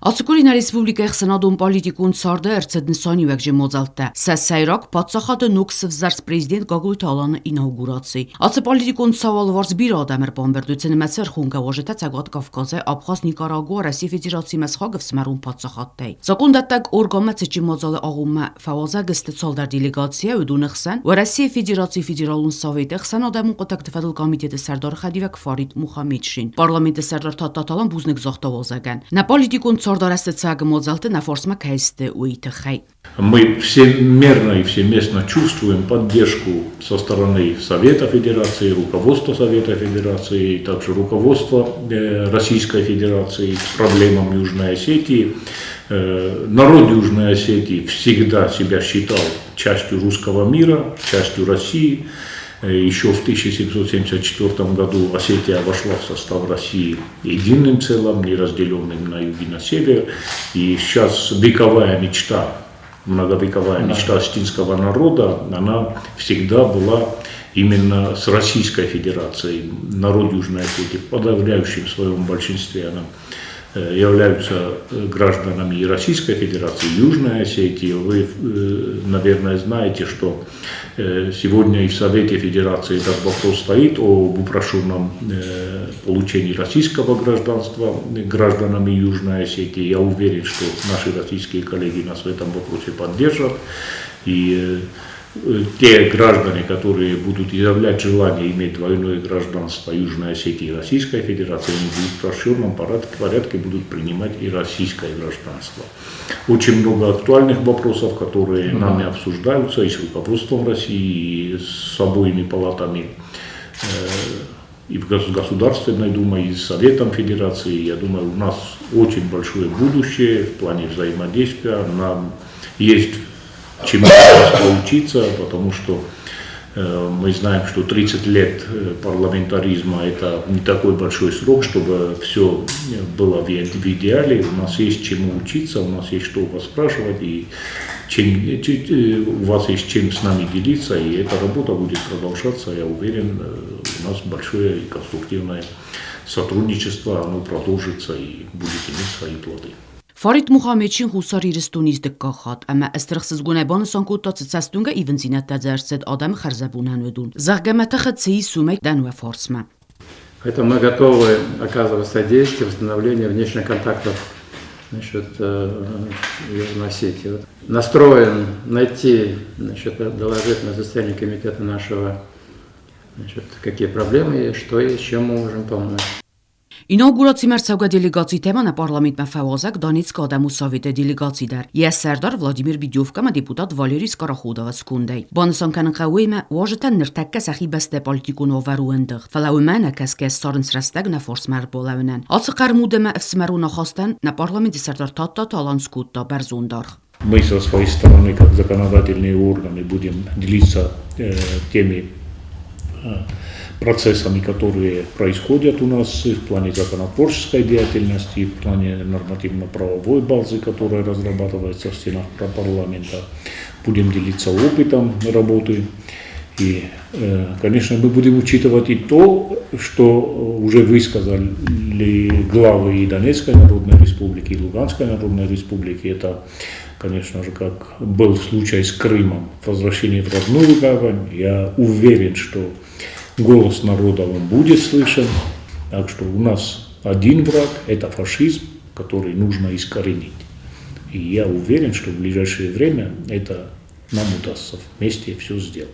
Ացուկուրին Ռեսպուբլիկայի խսնադում պոլիտիկուն ցարդը Էրցեդնիսանի վեգջի մոզալտը սեսայրակ պատսախատը նուքսվ զարս պրեզիդենտ Գագույթ Ալանը ինաուգուրացի Ացը պոլիտիկուն ցավալ վարս բիր ադամեր բամբերդուցեն մեծեր խունգա ոժետա ցագատ Կավկազը Աբխազ Նիկարագուա Ռոսիա Ֆեդերացիի մասխագվ սմարուն պատսախատտay Զակունդատակ օրգամացի մոզալը աղումը ֆավազա գստցալ դար դելեգացիա ու դունխսան Ռոսիա Ֆեդերացիի ֆեդերալուն սովետը խսանադամու կոտակտվալ կոմիտետը Սարդար Խադիվակ Ֆարիդ Մուխամեդշին Պարլամենտը Սարդար Թատատալան բուզնիկ զախտավազական На политикун цордорастецага мозалты на форсма кайсты уитахай. Мы всемерно и всеместно чувствуем поддержку со стороны Совета Федерации, руководства Совета Федерации, также руководства Российской Федерации с проблемами Южной Осетии. Народ Южной Осетии всегда себя считал частью русского мира, частью России. Еще в 1774 году Осетия вошла в состав России единым целым, не разделенным на юг и на север. И сейчас вековая мечта, многовековая мечта осетинского народа, она всегда была именно с Российской Федерацией. Народ Южной Осетии в подавляющем своем большинстве она являются гражданами и Российской Федерации, и Южной Осетии. Вы, наверное, знаете, что сегодня и в Совете Федерации этот вопрос стоит об упрошенном получении российского гражданства гражданами Южной Осетии. Я уверен, что наши российские коллеги нас в этом вопросе поддержат. И те граждане, которые будут изъявлять желание иметь двойное гражданство Южной Осетии и Российской Федерации, они в упрощенном порядке будут принимать и российское гражданство. Очень много актуальных вопросов, которые нами обсуждаются и с руководством России, и с обоими палатами, и в Государственной Думе, и с Советом Федерации. Я думаю, у нас очень большое будущее в плане взаимодействия. Нам есть чему поучиться, потому что мы знаем, что 30 лет парламентаризма это не такой большой срок, чтобы все было в идеале. У нас есть чему учиться, у нас есть что у вас спрашивать, и у вас есть чем с нами делиться, и эта работа будет продолжаться. Я уверен, у нас большое и конструктивное сотрудничество, оно продолжится и будет иметь свои плоды. Ֆարիդ Մուխամեդշին հուսար իրստունից դկախատ, ամա աստրխսыз գունայբանը սանկուտած ցածտունգա իվնզինատա ձերցեդ ադամը խարզաբունան ведун. Զարգամատախը ցի սումեք դանուա ֆորսմա. Поэтому мы готовы оказывать содействие восстановлению внешних контактов Южной Осетии. Настроен найти, доложить на заседании комитета нашего, какие проблемы есть, что есть, чем мы можем помочь. Ինաուգուրացի մերձավգա դելեգացի թեման է պարլամենտ մέφավազակ Դոնեցկ ադամու սովետը դելեգացի դար։ Ես Սարդար Վլադիմիր Բիդյովկա դեպուտատ Վալերի Սկարախոդովա սկունդայ։ Բանսանքան խավույմը ուժտան նրտակկա սախի բստե պոլիտիկուն օվարունդղ։ Ֆլաումանը կասկես սորնսրաստակ նա ֆորսմար բոլավնան։ Ացը կարմուդեմը ֆսմարու նախաստան на парламенте Сардар Татта Таланскутта Барзундар. Мы со своей стороны, как законодательные органы, будем делиться теми процессами, которые происходят у нас в плане законотворческой деятельности, в плане нормативно-правовой базы, которая разрабатывается в стенах парламента. Будем делиться опытом работы. И, конечно, мы будем учитывать и то, что уже высказали главы и Донецкой Народной Республики, и Луганской Народной Республики. Это, конечно же, как был случай с Крымом, возвращение в родную гавань. Я уверен, что голос народа он будет слышен, так что у нас один враг – это фашизм, который нужно искоренить. И я уверен, что в ближайшее время это нам удастся вместе все сделать.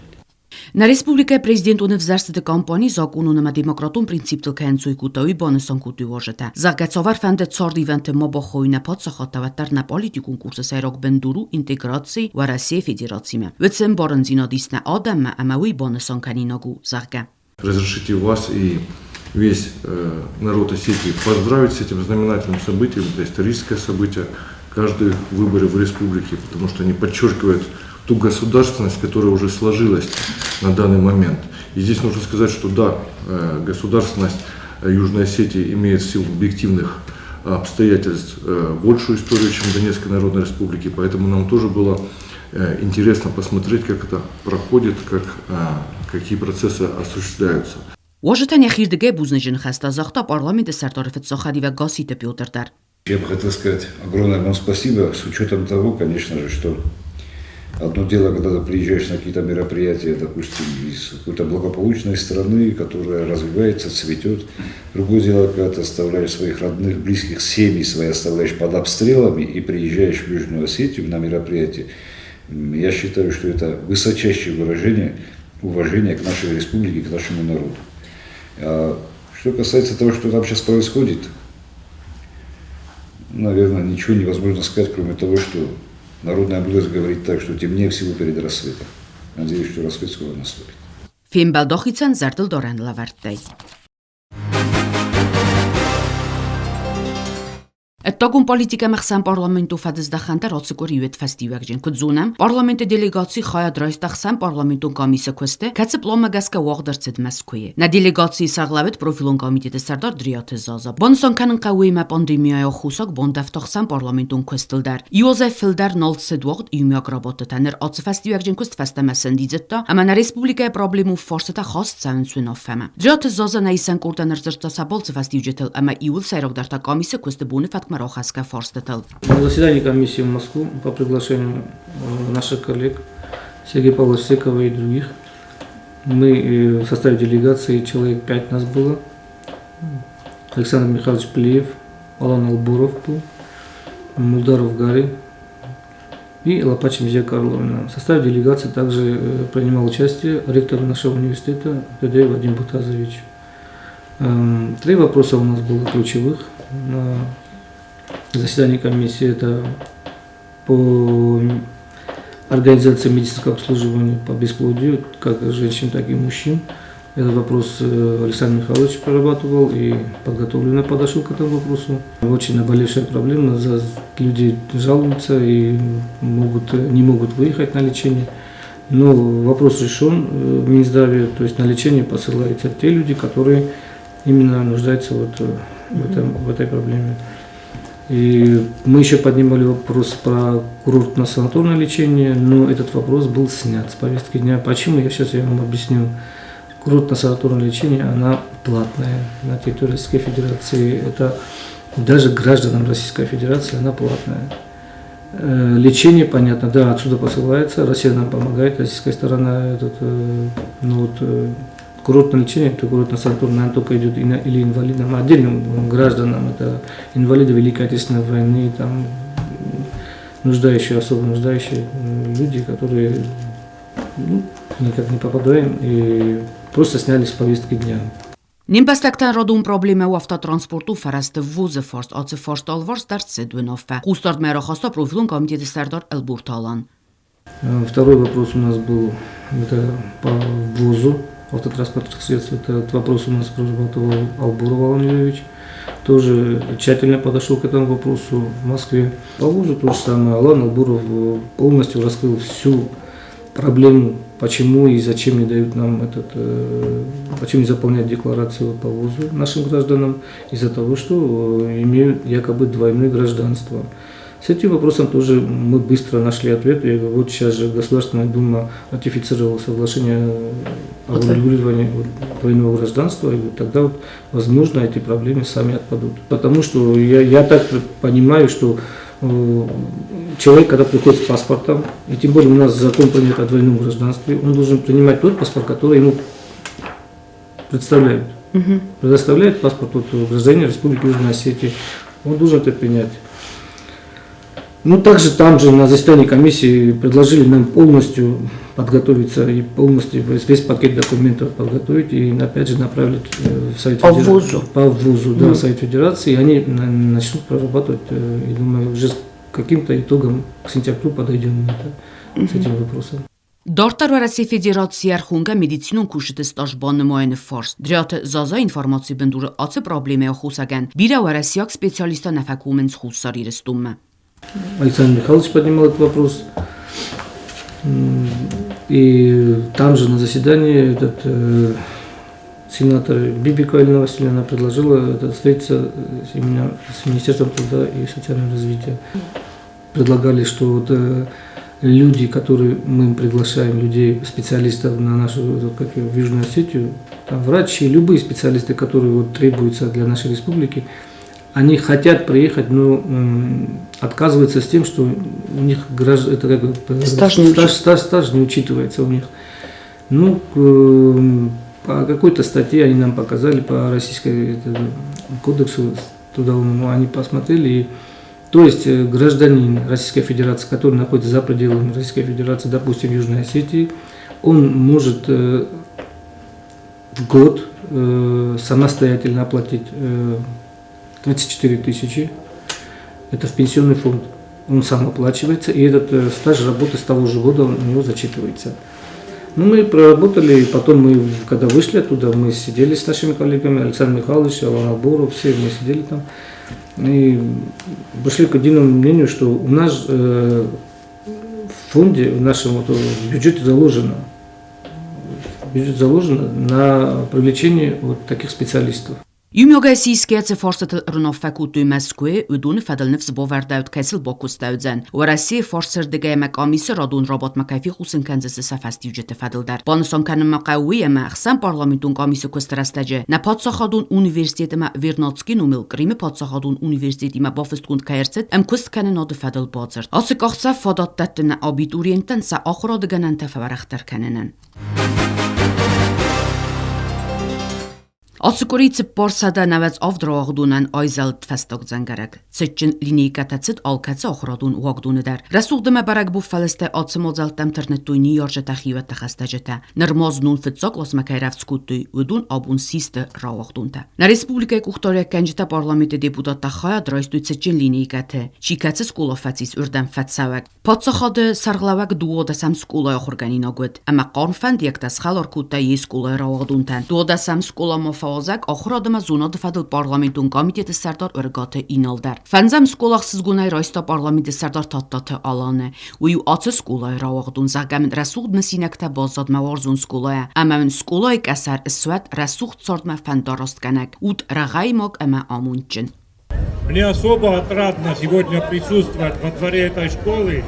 На республика президент университета компании закону на демократун принцип тылкэнцуй кутауи бонусон кутуй вожета. Заргацовар фэнде цорди венте мобохой на подсахаттаваттар на политикун курса сайрок бендуру интеграции в Россия Федерациями. Вецем борензинодисна адамма амауи бонусон каниногу зарга. Разрешите вас и весь народ Осетии поздравить с этим знаменательным событием. Это историческое событие каждой выборы в республике, потому что они подчеркивают ту государственность, которая уже сложилась на данный момент. И здесь нужно сказать, что да, государственность Южной Осетии имеет в силу объективных обстоятельств большую историю, чем Донецкой Народной Республики, поэтому нам тоже было интересно посмотреть, как это проходит, какие процессы осуществляются. Ուժտան յախիրդգե բուզնեջն խաստազախտա պարլամենտը սարտարեֆտ սոխադիվա գասիտը պյոտրդար։ Я бы хотел сказать огромное вам спасибо, с учетом того, конечно же, что одно дело, когда ты приезжаешь на какие-то мероприятия, допустим, из какой-то благополучной страны, которая развивается, цветет. Другое дело, когда ты оставляешь своих родных, близких, семьи свои оставляешь под обстрелами и приезжаешь в Южную Осетию на мероприятие. Я считаю, что это высочайшее выражение уважения к нашей республике, к нашему народу. А что касается того, что там сейчас происходит, наверное, ничего невозможно сказать, кроме того, что народная мудрость говорит так, что темнее всего перед рассветом. Надеюсь, что рассвет скоро наступит. Ֆիլմբալդոխիցեն զերդլ դորեն լավերտեյ։ Ettogum politika mexsan parlamentu fedizdaxante ratsukor yuet festiwekjen kudzunem parlamentu delegacji khaya draistdaxsan parlamentu komisya kuste katse plomagaska wagdarcid meskuye na delegacji sarlavet profilon komiteti sardar driyate zaza bonson kanın qawima pandemiyaya xusak bondaftaxsan parlamentun kustildar Josef Filder noltsedwagd ümyagrabotte taner atse festiwekjen kust festemesen dizetta ama na respublikaya problemu forseta khas tsansün affema driyate zaza naisen kurtaner zirtasabol festiwjetel ama iul sayrogdarta komisya kuste buni Марохаска Форстетел. На заседании комиссии в Москву по приглашению наших коллег Сергея Павловича Секова и других мы в составе делегации, человек 5 нас было. Александр Михайлович Плеев, Алан Албуров был, Мулдаров Гарри и Лопачин Зия Карловна. В составе делегации также принимал участие ректор нашего университета Федей Вадим Бутазович. 3 вопроса у нас было ключевых на заседание комиссии. Это по организации медицинского обслуживания по бесплодию, как женщин, так и мужчин. Этот вопрос Александр Михайлович прорабатывал и подготовленно подошел к этому вопросу. Очень наболевшая проблема, люди жалуются и не могут выехать на лечение. Но вопрос решен в Минздраве, то есть на лечение посылаются те люди, которые именно нуждаются в этой проблеме. И мы еще поднимали вопрос про курортно-санаторное лечение, но этот вопрос был снят с повестки дня. Почему? Я вам объясню. Курортно-санаторное лечение, она платная на территории Российской Федерации. Это даже гражданам Российской Федерации она платная. Лечение, понятно, да, отсюда посылается, Россия нам помогает, российская сторона, курортное лечение, это курортно-санаторное, оно только идет или инвалидам, отдельным гражданам, это инвалиды Великой Отечественной войны, там, особо нуждающие люди, которые никак не попадаем и просто сняли с повестки дня. Նույնպես ռոդում պրոբլեմ է ու ավտոտրանսպորտու ֆարաստը վուզը ֆորստ ոցը ֆորստալ վորս դարձը դունովը Կուստարդ մերոխոստո պրոֆիլուն կոմիտետի Սարդար Элбурталан. Второй вопрос у нас был по ВУЗу автотранспортных средств. Этот вопрос у нас прорабатывал Албуров Алан Юрьевич. Тоже тщательно подошел к этому вопросу в Москве. По ВУЗу то же самое. Алан Албуров полностью раскрыл всю проблему, почему и зачем не дают нам почему не заполняют декларацию по ВУЗу нашим гражданам, из-за того, что имеют якобы двойное гражданство. С этим вопросом тоже мы быстро нашли ответ. И вот сейчас же Государственная Дума ратифицировала соглашение о урегулировании двойного гражданства, и тогда возможно эти проблемы сами отпадут. Потому что я так понимаю, что человек, когда приходит с паспортом, и тем более у нас закон принят о двойном гражданстве, он должен принимать тот паспорт, который ему представляют. Предоставляет паспорт гражданина Республики Южной Осетии, он должен это принять. Также там же на заседании комиссии предложили нам полностью подготовиться и полностью весь пакет документов подготовить и опять же направили в Совет Федерации. По ВУЗу, да, Совет Федерации, и они начнут прорабатывать, и думаю, уже с каким-то итогом к сентябрю подойдем с этим вопросом. Դորտար Ռասի Ֆեդերացիար խունգա մեդիցինուն քուշտը ստաժբանը մոյն ֆորս դրյատը զազա ինֆորմացիա բնդուրը ացը պրոբլեմը խուսագան բիրա Ռասիակ սպեցիալիստա նավակումենց խուսարի ռստումը Александр Михайлович поднимал этот вопрос. И там же на заседании сенатор Бибика Эльна Васильевна предложила встретиться именно с Министерством труда и социального развития. Предлагали, что люди, которые мы приглашаем, людей, специалистов на нашу в Южную Осетию, там врачи, любые специалисты, которые требуются для нашей республики, они хотят приехать, но отказываются с тем, что у них это стаж не учитывается у них. Ну, по какой-то статье они нам показали, по Российскому кодексу трудовому, они посмотрели, и, то есть гражданин Российской Федерации, который находится за пределами Российской Федерации, допустим, в Южной Осетии, он может в год самостоятельно оплатить 34 тысячи, это в пенсионный фонд, он сам оплачивается, и этот стаж работы с того же года у него зачитывается. Ну, мы проработали, и потом мы, когда вышли оттуда, мы сидели с нашими коллегами, Александр Михайлович, Алан Абуров, все мы сидели там, и пришли к единому мнению, что у нас в фонде, в нашем бюджете заложено на привлечение вот таких специалистов. Յումյոգեսիիսկեացը ֆորսը ռնոֆեկուտու մեսկուի ուդուն ֆադալնիվ զբովարդայուտ կեսիլ բոկուստայուձեն Օրասի ֆորսեր դգայմը կոմիսը ռոդուն ռոբոտ մակայֆի խուսնքանձը սաֆաստի ուջետը ֆադալդար Բոնսոն կանը մակաուի է մախսան պարլամենտուն կոմիսը կստրաստաջը նա փոցախադուն ունիվերսիտետը մա վերնոցկին ու միլկրիմը փոցախադուն ունիվերսիտետի մա բոֆստկունդ կայերցետ եմ կուստ կանը նոդը ֆադալ բոձեր ասը կողցա ֆադատտն աբիտուրիենտն սա ախրոդը գնանտը ֆավարախտար կանենն Ասկորիցը պորսադա նավեց ավդրողդունան այզալտ ֆեստոկ զանգարակ ցճին լինիկատացիտ ալկացը ախրոդուն ուղդունը դար Ռասուղդը բարակ բու ֆալստե ացմոզալ տեմտրնտու նյույորժը տախիվը տախստաջետա նրմոզնուն ֆծոկ լոսմակայրավսկուտի ուդուն աբուն սիստը ռաղդունտա Նա ռեսպուբլիկայի կուխտորիա կանջտա պարլամենտի դեպուտատա խայա դրայստու ցճին լինիկատը չիկացը սկուլոֆացիս ուրդան ֆացավակ Փոցախադը սարղլավակ դուոդասամ սկուլայ ախորգանինագոտ ամա կոնֆանդ յեկտաս խալորկուտա յեսկուլայ ռաղդունտան դուոդասամ սկուլամոֆ Ozak ախրոդը զունոդը ֆադլ պարլամենտուն կոմիտետը սարդար ըրգաթը ինալդար Ֆանզամ սկոլախսыз գունայ ռայստա պարլամենտը սարդար թատտաթը ալանը ու յացը սկոլայ ռաղդուն զագամն ռասուղդ մսինակտա բազատ մավարզուն սկոլայ ամեն սկոլայ կասար սուատ ռասուղդ սորդմա ֆանդարոստ կանակ ут ռաղայ մոկ ամա ամունչն Мне особо отрадно сегодня присутствовать во дворе этой школы,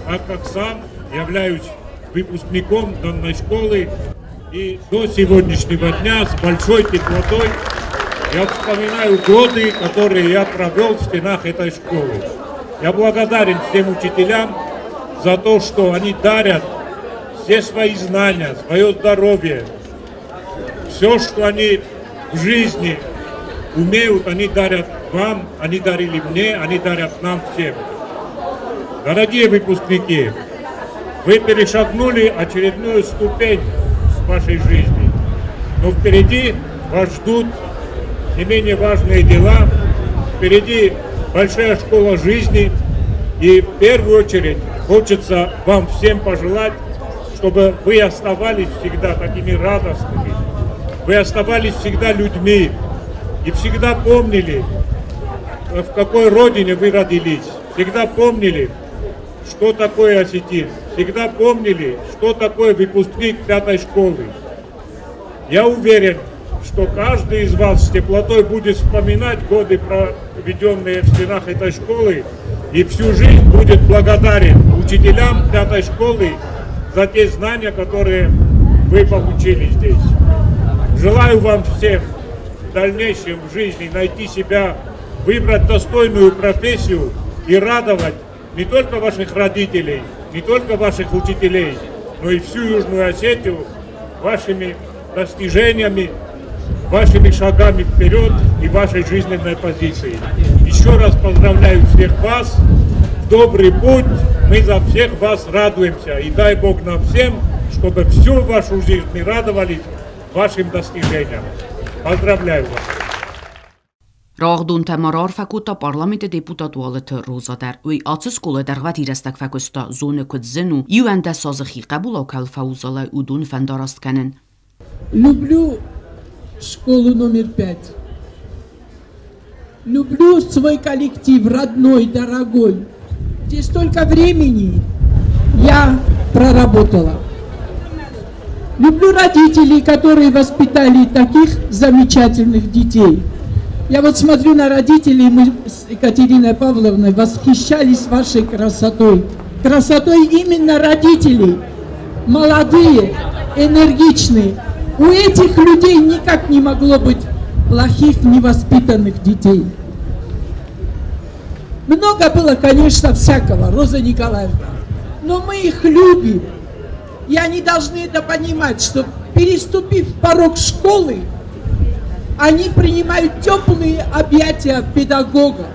так как сам являюсь выпускником данной школы. И до сегодняшнего дня с большой теплотой я вспоминаю годы, которые я провел в стенах этой школы. Я благодарен всем учителям за то, что они дарят все свои знания, свое здоровье. Все, что они в жизни умеют, они дарят вам, они дарили мне, они дарят нам всем. Дорогие выпускники, вы перешагнули очередную ступень вашей жизни. Но впереди вас ждут не менее важные дела, впереди большая школа жизни, и в первую очередь хочется вам всем пожелать, чтобы вы оставались всегда такими радостными, вы оставались всегда людьми и всегда помнили, в какой родине вы родились, всегда помнили, что такое осетин, всегда помнили, что такое выпускник 5-й школы. Я уверен, что каждый из вас с теплотой будет вспоминать годы, проведенные в стенах этой школы, и всю жизнь будет благодарен учителям 5-й школы за те знания, которые вы получили здесь. Желаю вам всем в дальнейшем в жизни найти себя, выбрать достойную профессию и радовать не только ваших родителей, не только ваших учителей, но и всю Южную Осетию вашими достижениями, вашими шагами вперед и вашей жизненной позицией. Еще раз поздравляю всех вас, в добрый путь, мы за всех вас радуемся. И дай Бог нам всем, чтобы всю вашу жизнь мы радовались вашим достижениям. Поздравляю вас. Ռաղդուն թեմարար ֆակուտա պարլամենտը դեպուտատուալը ռոզադար ու ացս կոլը դարվատ իրաստակ ֆակուստա զոնը կդզենու իուանդա սազխի կաբուլա կալֆաուզալա ուդուն фандарастканен Люблю школу номер 5. Люблю свой коллектив, родной, дорогой. Здесь столько времени я проработала. Люблю родителей, которые воспитали таких замечательных детей. Я вот смотрю на родителей, мы с Екатериной Павловной восхищались вашей красотой. Красотой именно родителей. Молодые, энергичные. У этих людей никак не могло быть плохих, невоспитанных детей. Много было, конечно, всякого, Роза Николаевна, но мы их любим. И они должны это понимать, что переступив порог школы, они принимают теплые объятия педагогов.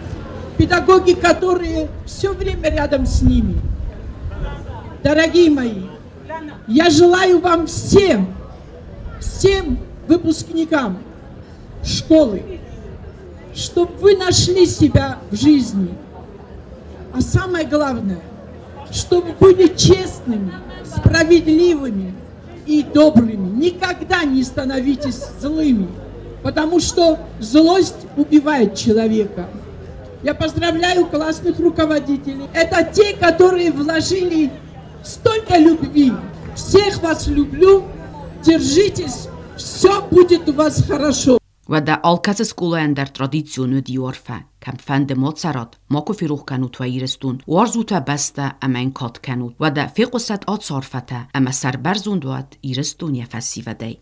Педагоги, которые все время рядом с ними. Дорогие мои, я желаю вам всем выпускникам школы, чтобы вы нашли себя в жизни. А самое главное, чтобы были честными, справедливыми и добрыми. Никогда не становитесь злыми, потому что злость убивает человека. Я поздравляю классных руководителей. Это те, которые вложили столько любви. Всех вас люблю. Держитесь. Все будет у вас хорошо. Wada alkaze skulaender tradizionu diorfa, kam fende Mozart, mako firuch kanut wa irestun, warzuta besta amen kat kanut, wada fiqosat at sarfata, ama sarbarzunduat irestun ya fasivaday.